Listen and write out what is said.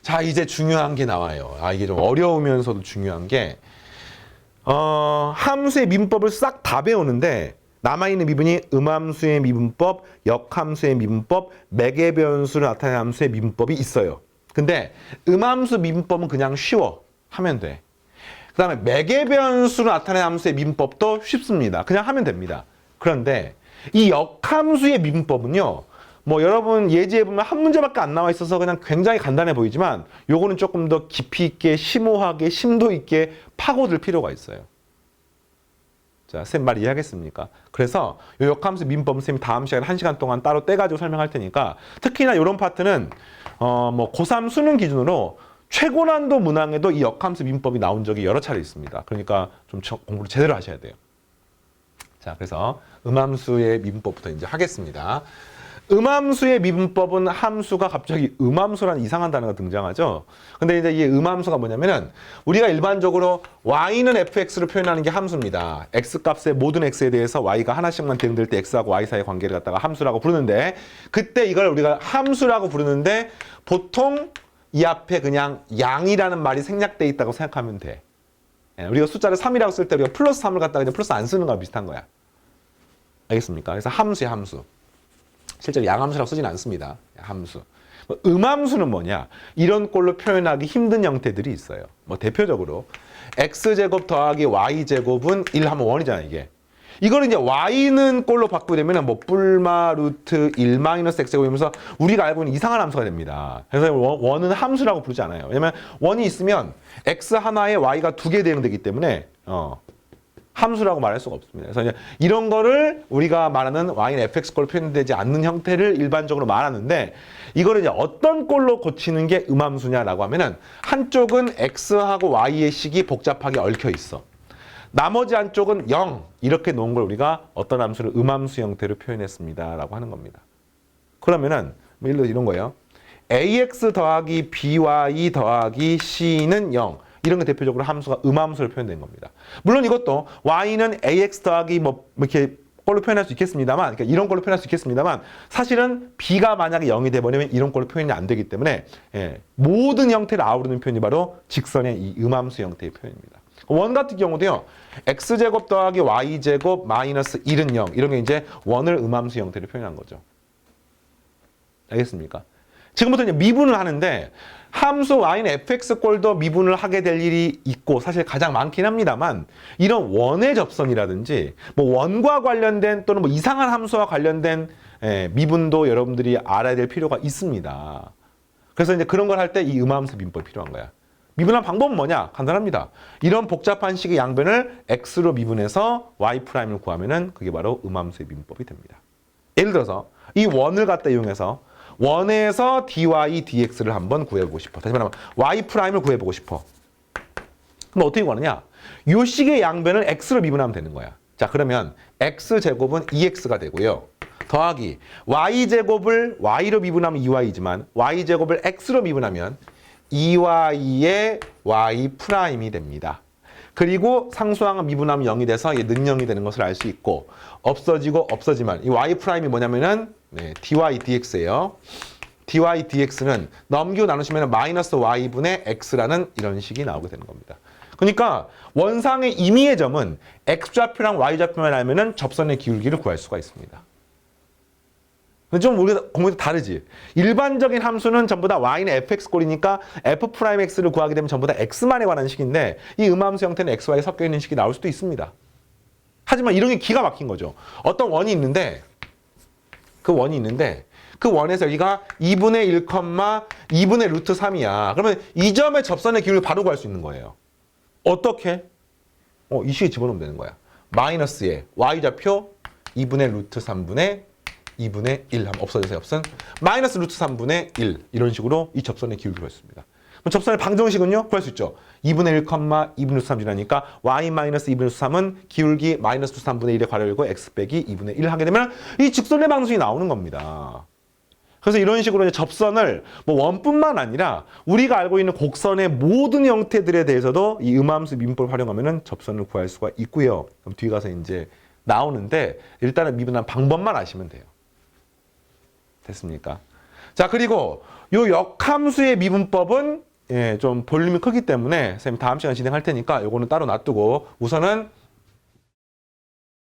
자, 이제 중요한 게 나와요. 이게 좀 어려우면서도 중요한 게, 함수의 미분법을 싹 다 배우는데, 남아있는 미분이 음함수의 미분법, 역함수의 미분법, 매개변수를 나타내는 함수의 미분법이 있어요. 근데 음함수 미분법은 그냥 쉬워. 하면 돼. 그 다음에 매개변수를 나타내는 함수의 미분법도 쉽습니다. 그냥 하면 됩니다. 그런데 이 역함수의 미분법은요. 뭐 여러분 예제에 보면 한 문제밖에 안 나와 있어서 그냥 굉장히 간단해 보이지만 요거는 조금 더 깊이 있게 심오하게 심도 있게 파고들 필요가 있어요. 자, 쌤 말 이해하겠습니까? 그래서 요 역함수 미분법은 쌤이 다음 시간에 1시간 동안 따로 떼가지고 설명할 테니까 특히나 이런 파트는 뭐 고3 수능 기준으로 최고난도 문항에도 이 역함수 미분법이 나온 적이 여러 차례 있습니다. 그러니까 좀 공부를 제대로 하셔야 돼요. 자, 그래서 음함수의 미분법부터 이제 하겠습니다. 음함수의 미분법은 함수가 갑자기 음함수라는 이상한 단어가 등장하죠. 근데 이제 이 음함수가 뭐냐면은 우리가 일반적으로 y는 fx로 표현하는 게 함수입니다. x값의 모든 x에 대해서 y가 하나씩만 대응될 때 x하고 y 사이의 관계를 갖다가 함수라고 부르는데 그때 이걸 우리가 함수라고 부르는데 보통 이 앞에 그냥 양이라는 말이 생략돼 있다고 생각하면 돼. 우리가 숫자를 3이라고 쓸 때 우리가 플러스 3을 갖다가 이제 플러스 안 쓰는 거랑 비슷한 거야. 알겠습니까? 그래서 함수야, 함수. 실제로 양함수라고 쓰진 않습니다. 함수. 음함수는 뭐냐? 이런 꼴로 표현하기 힘든 형태들이 있어요. 뭐 대표적으로 x제곱 더하기 y제곱은 1 하면 1이잖아, 이게. 이걸 이제 y는 꼴로 바꾸게 되면 뭐 뿔마 루트 1 마이너스 x제곱이면서 우리가 알고 있는 이상한 함수가 됩니다. 그래서 원은 함수라고 부르지 않아요. 왜냐면 원이 있으면 x 하나에 y가 2개 대응되기 때문에 함수라고 말할 수가 없습니다. 그래서 이제 이런 거를 우리가 말하는 y는 fx 꼴로 표현되지 않는 형태를 일반적으로 말하는데 이거를 이제 어떤 꼴로 고치는 게 음함수냐라고 하면은 한쪽은 x하고 y의 식이 복잡하게 얽혀 있어. 나머지 한쪽은 0 이렇게 놓은 걸 우리가 어떤 함수를 음함수 형태로 표현했습니다라고 하는 겁니다. 그러면은 예를 들어 이런 거예요. ax 더하기 by 더하기 c는 0 이런 게 대표적으로 함수가 음함수로 표현된 겁니다. 물론 이것도 y는 ax 더하기 뭐 이렇게 걸로 표현할 수 있겠습니다만, 그러니까 이런 걸로 표현할 수 있겠습니다만, 사실은 b가 만약에 0이 돼버리면 이런 걸로 표현이 안 되기 때문에 모든 형태를 아우르는 표현이 바로 직선의 이 음함수 형태의 표현입니다. 원 같은 경우도요. x제곱 더하기 y제곱 마이너스 1은 0 이런 게 이제 원을 음함수 형태로 표현한 거죠. 알겠습니까? 지금부터 이제 미분을 하는데 함수 y는 fx꼴도 미분을 하게 될 일이 있고 사실 가장 많긴 합니다만 이런 원의 접선이라든지 뭐 원과 관련된 또는 뭐 이상한 함수와 관련된 미분도 여러분들이 알아야 될 필요가 있습니다. 그래서 이제 그런 걸 할 때 이 음함수 미분법이 필요한 거야. 미분한 방법은 뭐냐? 간단합니다. 이런 복잡한 식의 양변을 x로 미분해서 y'을 구하면은 그게 바로 음함수의 미분법이 됩니다. 예를 들어서 이 원을 갖다 이용해서 원에서 dy, dx를 한번 구해보고 싶어. 다시 말하면 y'을 구해보고 싶어. 그럼 어떻게 구하느냐? 이 식의 양변을 x로 미분하면 되는 거야. 자, 그러면 x제곱은 2x가 되고요. 더하기 y제곱을 y로 미분하면 2y지만 y제곱을 x로 미분하면 2y의 y'이 됩니다. 그리고 상수항은 미분하면 0이 돼서 얘 는영이 되는 것을 알 수 있고 없어지고 없어지만 이 y'이 뭐냐면은 dy dx예요. dy dx는 넘기고 나누시면 마이너스 y분의 x라는 이런 식이 나오게 되는 겁니다. 그러니까 원상의 임의의 점은 x좌표랑 y좌표만 알면은 접선의 기울기를 구할 수가 있습니다. 좀 우리가 공부도 다르지. 일반적인 함수는 전부 다 y는 fx꼴이니까 f'x를 구하게 되면 전부 다 x만에 관한 식인데 이 음함수 형태는 x, y 섞여 있는 식이 나올 수도 있습니다. 하지만 이런 게 기가 막힌 거죠. 어떤 원이 있는데 그 원에서 여기가 2분의 1, 2분의 루트 3이야. 그러면 이 점의 접선의 기울기를 바로 구할 수 있는 거예요. 어떻게? 이 식에 집어넣으면 되는 거야. 마이너스에 y좌표 2분의 루트 3분의 2분의 1 하면 없어져서 없은 마이너스 루트 3분의 1 이런 식으로 이 접선의 기울기를 구했습니다. 그럼 접선의 방정식은요? 구할 수 있죠. 2분의 1, 2분의 루트 3 지나니까 y 마이너스 2분의 루트 3은 기울기 마이너스 루트 3분의 1에 괄호 열고 x 빼기 2분의 1 하게 되면 이 직선의 방정식이 나오는 겁니다. 그래서 이런 식으로 이제 접선을 뭐 원뿐만 아니라 우리가 알고 있는 곡선의 모든 형태들에 대해서도 이 음함수 미분법을 활용하면은 접선을 구할 수가 있고요. 그럼 뒤에 가서 이제 나오는데 일단은 미분한 방법만 아시면 돼요. 됐습니까? 자, 그리고 요 역함수의 미분법은 좀 볼륨이 크기 때문에 선생님 다음 시간 진행할 테니까 요거는 따로 놔두고 우선은